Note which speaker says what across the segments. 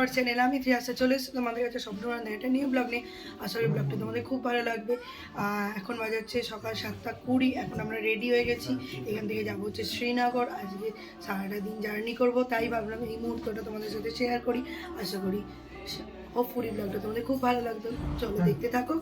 Speaker 1: আমার চ্যানেল আমি ত্রিয়াসে চলে এসেছি তোমাদের কাছে স্বপ্নরান্ধা একটা নিউ ব্লগ নিয়ে। আসলে ব্লগটা তোমাদের খুব ভালো লাগবে। এখন বাজাচ্ছে সকাল 7:20। এখন আমরা রেডি হয়ে গেছি, এখান থেকে যাবো হচ্ছে শ্রীনগর। আজকে সারাটা দিন জার্নি করব, তাই ভাবলাম এই মুহূর্তটা তোমাদের সাথে শেয়ার করি। আশা করি হোপফুলি ব্লগটা তোমাদের খুব ভালো লাগবে। চলো দেখতে থাকো।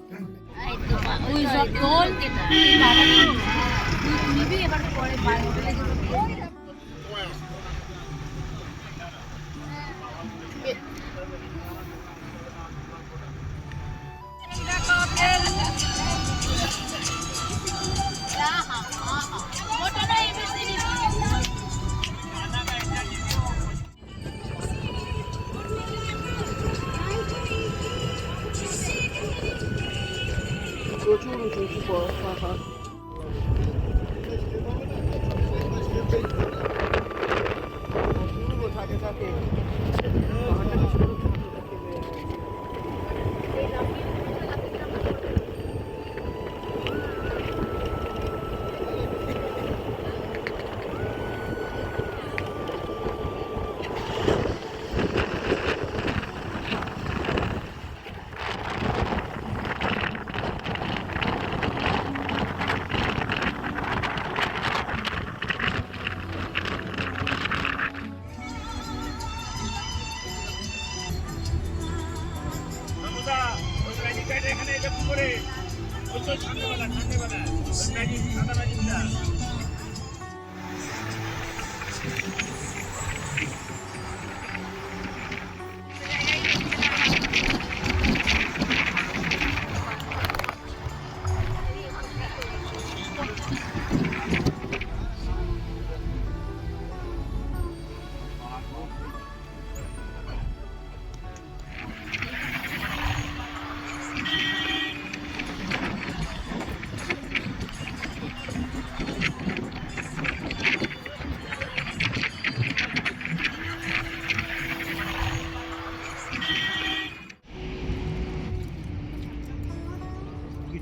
Speaker 2: প্রচুর উঁচু উঁচু পাহাড়। থাকে থাকে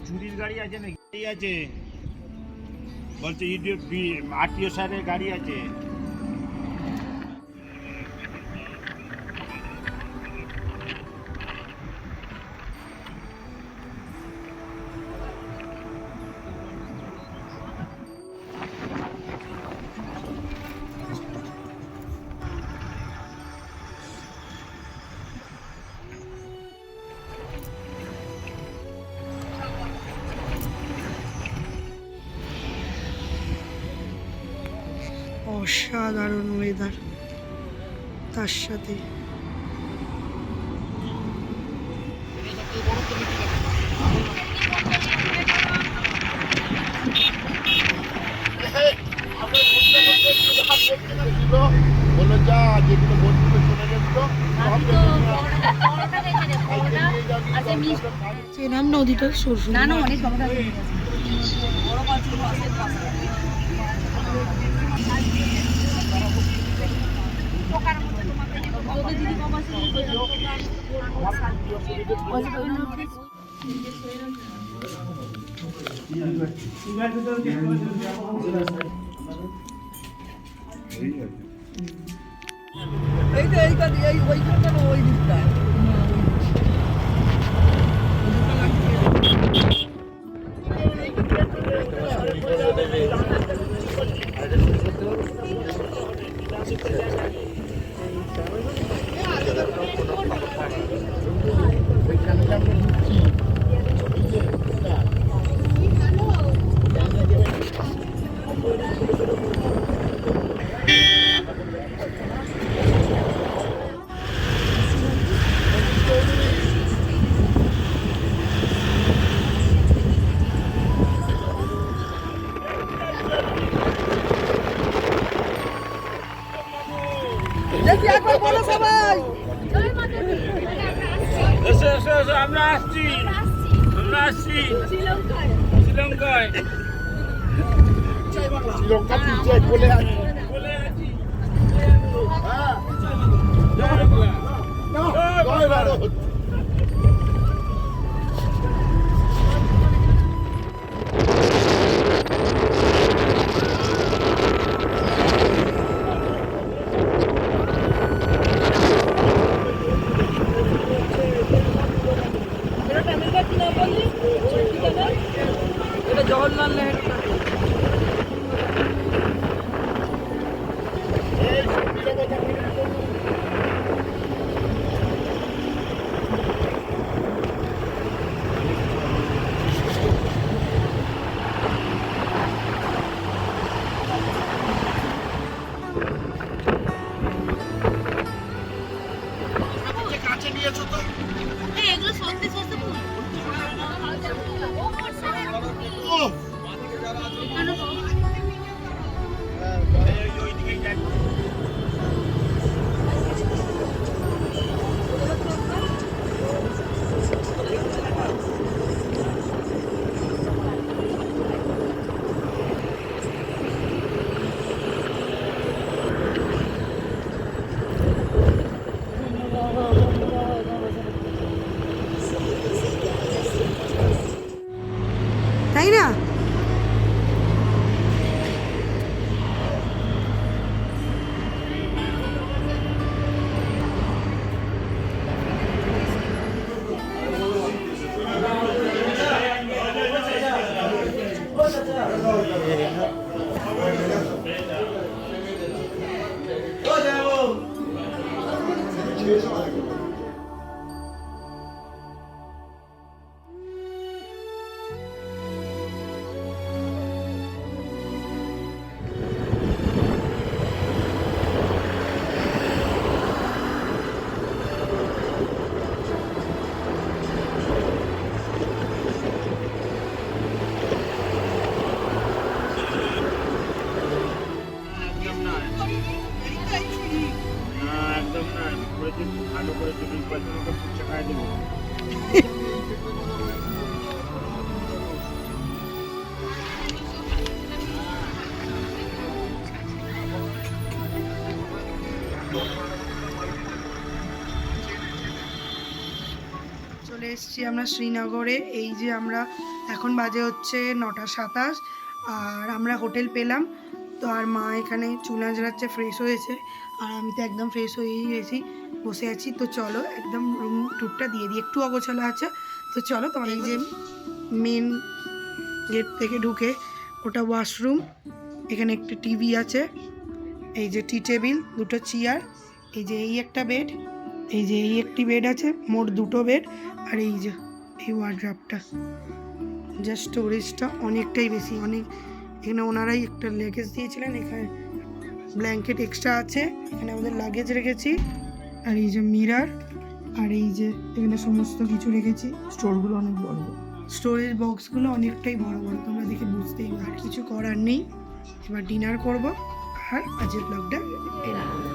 Speaker 3: চুরির গাড়ি আছে না? গাড়ি আছে বলছে আরটিও স্যারের গাড়ি আছে।
Speaker 1: অসাধারণ ওয়েদার, তার সাথে
Speaker 2: বললো যা যেগুলো বলছিল শুনে গেছিল
Speaker 1: চেনাম নদীটার সরষু না না অনেক ওই দিকটা
Speaker 3: আমরা আসছি শ্রীলঙ্কায়
Speaker 2: শ্রীলঙ্কা পিছিয়ে বলে আছি। জয় ভারত। নিয়েছো তো?
Speaker 4: এগুলো সত্যি সত্যি ফুল।
Speaker 2: ও
Speaker 4: এখানে সব
Speaker 3: ওই দিকেই যাই।
Speaker 1: তাই না?
Speaker 3: একদম না। না, একদম না। করেছি, ভালো করে 40% ওকে ফুচকা খাইয়ে দেবো।
Speaker 1: চলে এসেছি আমরা শ্রীনগরে। এই যে আমরা এখন বাজে হচ্ছে 9:27 আর আমরা হোটেল পেলাম। তো আর মা এখানে চুল আঁচড়াচ্ছে, ফ্রেশ হয়েছে, আর আমি তো একদম ফ্রেশ হয়েই গেছি, বসে আছি। তো চলো একদম রুম ট্যুরটা দিয়ে দিই, একটু অগোছালো আছে। তো চলো তোমার এই যে মেন গেট থেকে ঢুকে ওটা ওয়াশরুম, এখানে একটা টিভি আছে, এই যে টি টেবিল, দুটো চেয়ার, এই যে এই একটা বেড, এই যে এই একটি বেড আছে, মোট দুটো বেড, আর এই যে এই ওয়ার্ড্রপটা। জাস্ট স্টোরেজটা অনেকটাই বেশি, অনেক। এখানে ওনারাই একটা লেগেজ দিয়েছিলেন, এখানে ব্ল্যাঙ্কেট এক্সট্রা আছে, এখানে আমাদের লাগেজ রেখেছি, আর এই যে মিরার, আর এই যে এখানে সমস্ত কিছু রেখেছি। স্টোরগুলো অনেক বড়, স্টোরেজ বক্সগুলো অনেকটাই বড় বড়, তোমরা দেখে বুঝতেই পারো। আর কিছু করার নেই, এবার ডিনার করব আর আজকের ব্লগটা এন্ড করব।